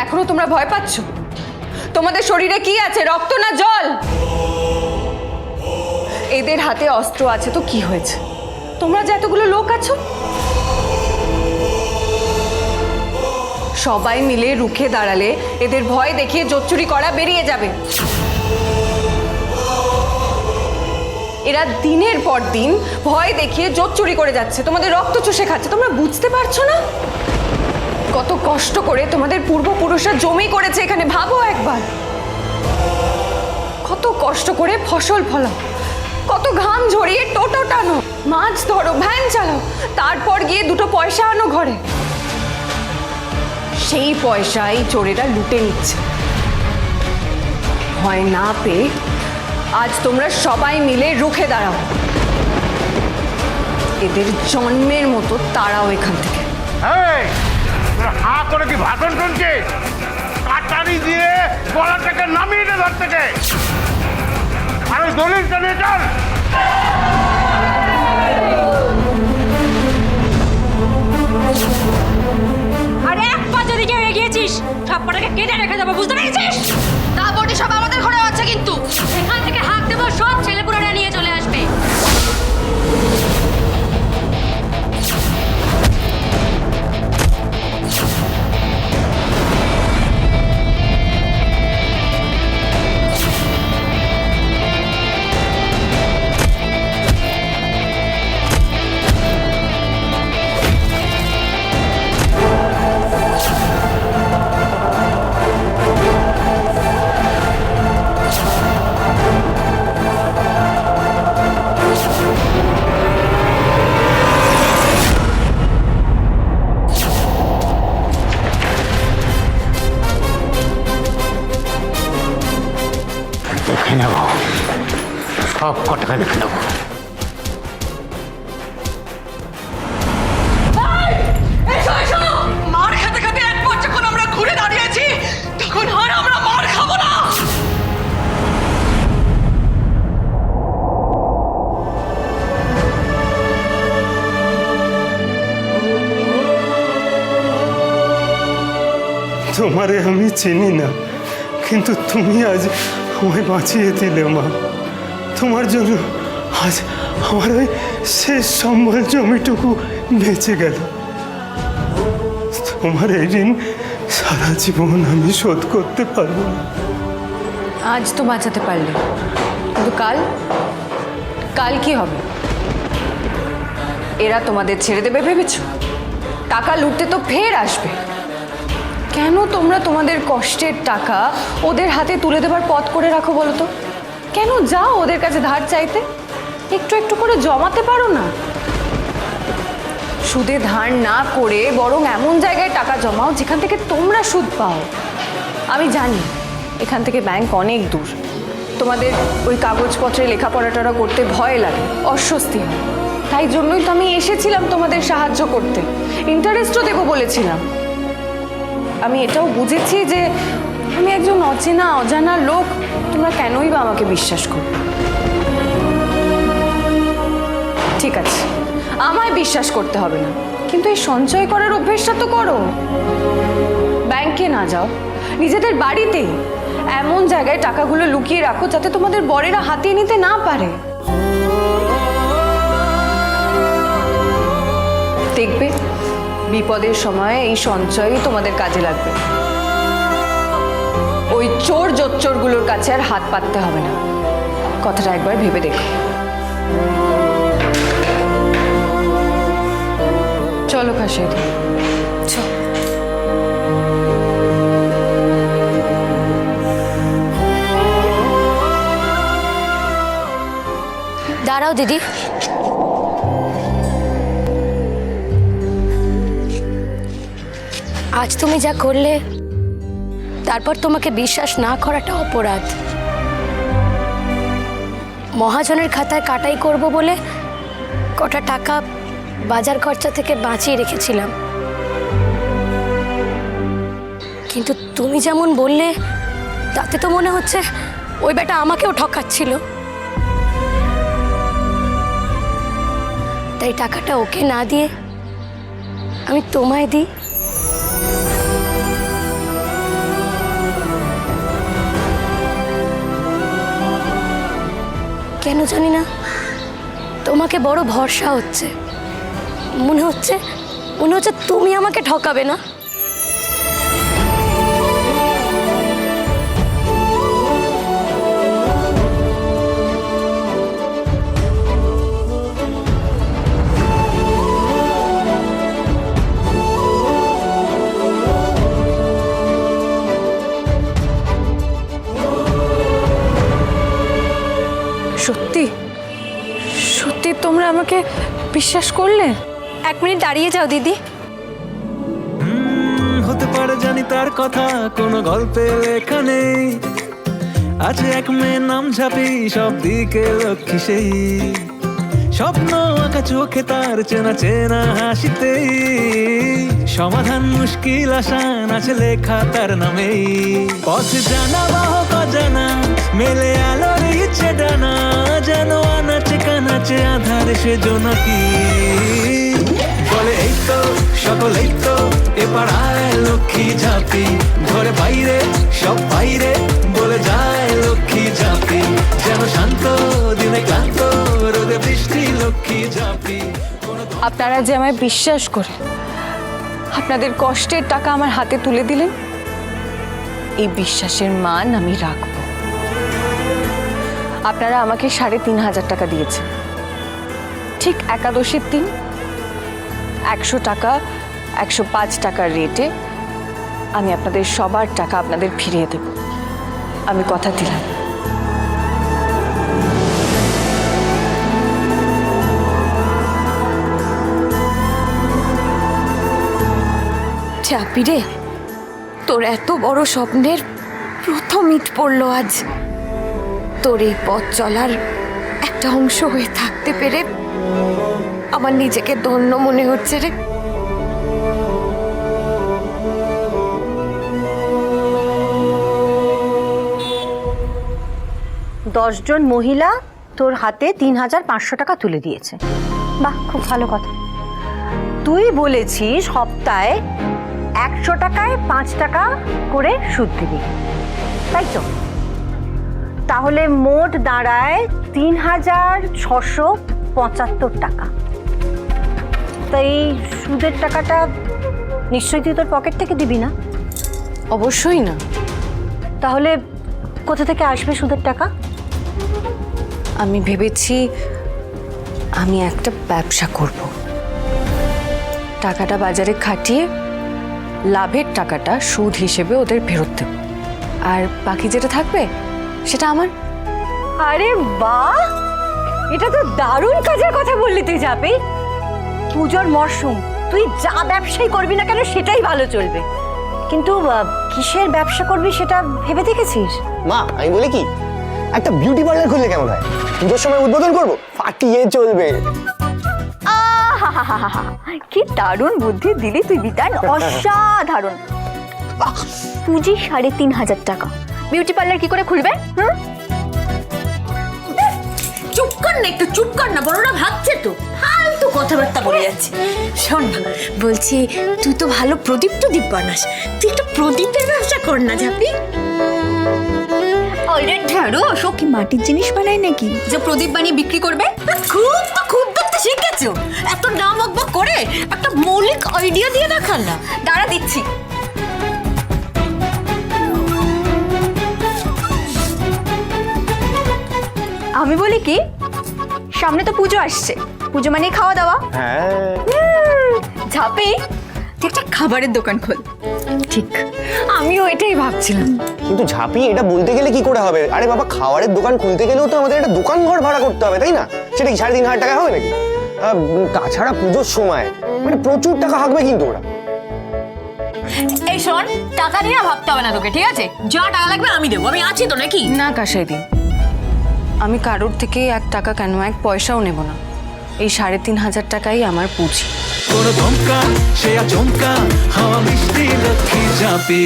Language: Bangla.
এখনো তোমরা ভয় পাচ্ছ? তোমাদের শরীরে কি আছে, রক্ত না জল? এদের হাতে অস্ত্র আছে তো কি হয়েছে? তোমরা যে এতগুলো লোক আছো, সবাই মিলে রুখে দাঁড়ালে এদের ভয় দেখিয়ে জোচ্চুরি করা বেরিয়ে যাবে। এরা দিনের পর দিন ভয় দেখিয়ে জোচ্চুরি করে যাচ্ছে, তোমাদের রক্ত চুষে খাচ্ছে। তোমরা বুঝতে পারছো না কত কষ্ট করে তোমাদের পূর্বপুরুষরা জমি করেছে এখানে? ভাবো একবার, কত কষ্ট করে ফসল ফলাও, কত ঘাম ঝরিয়ে টোটো টানো, মাছ ধরো, ভ্যান চালাও, তারপর গিয়ে দুটো পয়সা আনো ঘরে। সেই পয়সাই চোরেরা লুটে নিচ্ছে। ভয় না পেয়ে আজ তোমরা সবাই মিলে রুখে দাঁড়াও, এদের জন্মের মতো তাড়াও এখান থেকে। হা করে কি ভাষণ শুনছিস? কাটারি দিয়ে গলা থেকে নামিয়ে দে ঘর থেকে। আর ওই দলিলটা নিয়ে চল। আর এক পা যদি কেউ এগিয়েছিস থাপ্পড়টাকে কেটে রেখে যাবো, বুঝতে পেরেছিস? তা বটি সব আমাদের ঘরে আছে, কিন্তু এখান থেকে হাত দেবো, সব ছেলেপুলেরা নিয়ে চলে আসবে। দেখে নেব, সব কটাকে দেখে নেব। মার খেতে খেতে একবার যখন আমরা ঘুরে দাঁড়িয়েছি, তখন আর আমরা মার খাবো না। তোমারে আমি চিনি না, কিন্তু তুমি আজ আমায় বাঁচিয়ে দিলে মা। তোমার জন্য আজ আমার ওই শেষ সম্বল জমিটুকু বেঁচে গেল। তোমার এই ঋণ সারা জীবন আমি শোধ করতে পারবো না। আজ তো বাঁচাতে পারলে, কিন্তু কাল কাল কি হবে? এরা তোমাদের ছেড়ে দেবে ভেবেছ? টাকা লুটতে তো ফের আসবে। কেন তোমরা তোমাদের কষ্টের টাকা ওদের হাতে তুলে দেবার পথ করে রাখো বলো তো? কেন যাও ওদের কাছে ধার চাইতে? একটু একটু করে জমাতে পারো না? সুদে ধার না করে বরং এমন জায়গায় টাকা জমাও যেখান থেকে তোমরা সুদ পাও। আমি জানি এখান থেকে ব্যাংক অনেক দূর, তোমাদের ওই কাগজপত্রে লেখাপড়াটা করতে ভয় লাগে, অস্বস্তি হয়। তাই জন্যই তো আমি এসেছিলাম তোমাদের সাহায্য করতে, ইন্টারেস্টও দেবো বলেছিলাম। আমি এটাও বুঝেছি যে আমি একজন অচেনা অজানা লোক, তোমরা কেনই বা আমাকে বিশ্বাস করো। ঠিক আছে, আমায় বিশ্বাস করতে হবে না, কিন্তু এই সঞ্চয় করার অভ্যেসটা তো করো। ব্যাংকে না যাও, নিজেদের বাড়িতেই এমন জায়গায় টাকাগুলো লুকিয়ে রাখো যাতে তোমাদের বরেরা হাতিয়ে নিতে না পারে। দেখবে বিপদের সময় এই সঞ্চয়ই তোমাদের কাজে লাগবে। ওই চোর জোচ্চোরগুলোর কাছে আর হাত পাততে হবে না, কথাটা একবার ভেবে দেখো। চলো কাশিদ, দাঁড়াও দিদি, আজ তুমি যা করলে তারপর তোমাকে বিশ্বাস না করাটা অপরাধ। মহাজনের খাতায় কাটাই করব বলে কটা টাকা বাজার খরচা থেকে বাঁচিয়ে রেখেছিলাম, কিন্তু তুমি যেমন বললে তাতে তো মনে হচ্ছে ওই বেটা আমাকেও ঠকাচ্ছিল। তাই টাকাটা ওকে না দিয়ে আমি তোমায় দিই। কেন জানি না তোমাকে বড় ভরসা হচ্ছে। মনে হচ্ছে তুমি আমাকে ঠকাবে না। সত্যি সত্যি তোমরা আমাকে বিশ্বাস করলে? 1 মিনিট দাঁড়িয়ে যাও দিদি। হতে পারে জানি তার কথা কোনো গল্পে লেখা নেই, আছে এক মেয়ের নাম ঝাঁপি, সব দিকে লক্ষ্মী সেই, স্বপ্ন আঁকা চোখে তার চেনা চেনা হাসিতেই, সমাধান মুশকিল আসান আছে লেখা তার নামেই। পথ জানা বাহক অজানা, মেলে আলোর ইচ্ছে ডানা, যেন আনাচে কানাচে আধারে সে জোনাকি। বলে এই তো সকলেই তো এ পাড়ায় লক্ষ্মী ঝাঁপি, ঘরে বাইরে সব বাইরে বলে যায় লক্ষ্মী ঝাঁপি, যেন শান্ত দিনে ক্লান্ত রোদে বৃষ্টি লক্ষ্মী ঝাঁপি। আপনারা যে আমায় বিশ্বাস করে আপনাদের কষ্টের টাকা আমার হাতে তুলে দিলেন, এই বিশ্বাসের মান আমি রাখব। আপনারা আমাকে 3,500 টাকা দিয়েছেন, ঠিক একাদশীর দিন 100 টাকা 105 টাকার রেটে আমি আপনাদের সবার টাকা আপনাদের ফিরিয়ে দেব, আমি কথা দিলাম। চাপি রে, তোর এত বড় স্বপ্নের প্রথম ইট পড়লো আজ। তোর এই পথ চলার একটা অংশ হয়ে থাকতে পেরে আমার নিজেকে ধন্য মনে হচ্ছে রে। 10 জন মহিলা তোর হাতে 3,500 টাকা তুলে দিয়েছে। বাহ, খুব ভালো কথা। তুই বলেছিস সপ্তাহে 100 টাকায় 5 টাকা করে সুদ দিবি, তাই তো? তাহলে মোট দাঁড়ায় 3,675 টাকা। তাই সুদের টাকাটা নিশ্চয়ই তুই তোর পকেট থেকে দিবি না? অবশ্যই না। তাহলে কোথা থেকে আসবে সুদের টাকা? আমি ভেবেছি আমি একটা ব্যবসা করব, টাকাটা বাজারে খাটিয়ে লাভের টাকাটা সুদ হিসেবে ওদের ফেরত দেব, আর বাকি যেটা থাকবে সেটা আমার। আরে বাহ, এটা তো দারুণ কাজের কথা বললি তুই যাবে। পুজোর মরশুম, তুই যা ব্যবসাই করবি না কেন সেটাই ভালো চলবে, কিন্তু কিসের ব্যবসা করবি সেটা ভেবে দেখেছিস? মা, আমি বলি কি, একটা বিউটি পার্লার খুললে কেমন হয়? পুজোর সময় উদ্বোধন করবো, ফাটিয়ে চলবে। কি দারুণ বুদ্ধি দিলি তুই বিতান, অসাধারণ। পুঁজি 3,500 টাকা, বিউটি পার্লার কি করে খুলবে? চুপ কর না, একটু চুপ কর না, বড়রা ভাবছে তো, ফালতু কথাবার্তা বলে যাচ্ছে। শোন না, বলছি তুই তো ভালো প্রদীপ বানাস, তুই একটু প্রদীপের ব্যবসা কর না ঝাঁপি। সব কি মাটির জিনিস বানায় নাকি যে প্রদীপ বানিয়ে বিক্রি করবে? খুব দেখতে শিখেছো, এত নাম বকবক করে একটা মৌলিক আইডিয়া দিয়ে দেখান না। দাঁড়া দিচ্ছি। আমি বলি কি, সামনে তো পুজো আসছে, পুজো মানে খাওয়া দাওয়া। হ্যাঁ, ঝাপি তুই একটা খাবারের দোকান খোল। ঠিক, আমিও এটাই ভাবছিলাম। কিন্তু ঝাঁপি, এটা বলতে গেলে কি করে হবে? আরে বাবা, খাবারের দোকান খুলতে গেলেও তো আমাদের একটা দোকান ঘর ভাড়া করতে হবে, তাই না? সেটা কি 3,500 টাকা হবে নাকি? তাছাড়া পুজোর সময় মানে প্রচুর টাকা হাঁকবে কিন্তু ওরা। এই শোন, টাকা নিয়ে ভাবতে হবে না তোকে, ঠিক আছে? যা টাকা লাগবে আমি দেবো, আমি আছি তো নাকি? না কাশাইদি, আমি কারোর থেকে 1 টাকা কেন 1 পয়সাও নেব না। এই 3,500 টাকাই আমার পুঁজি। কোনো চমকা সে চমকা হাওয়া মিষ্টি লক্ষ্মী ঝাঁপি।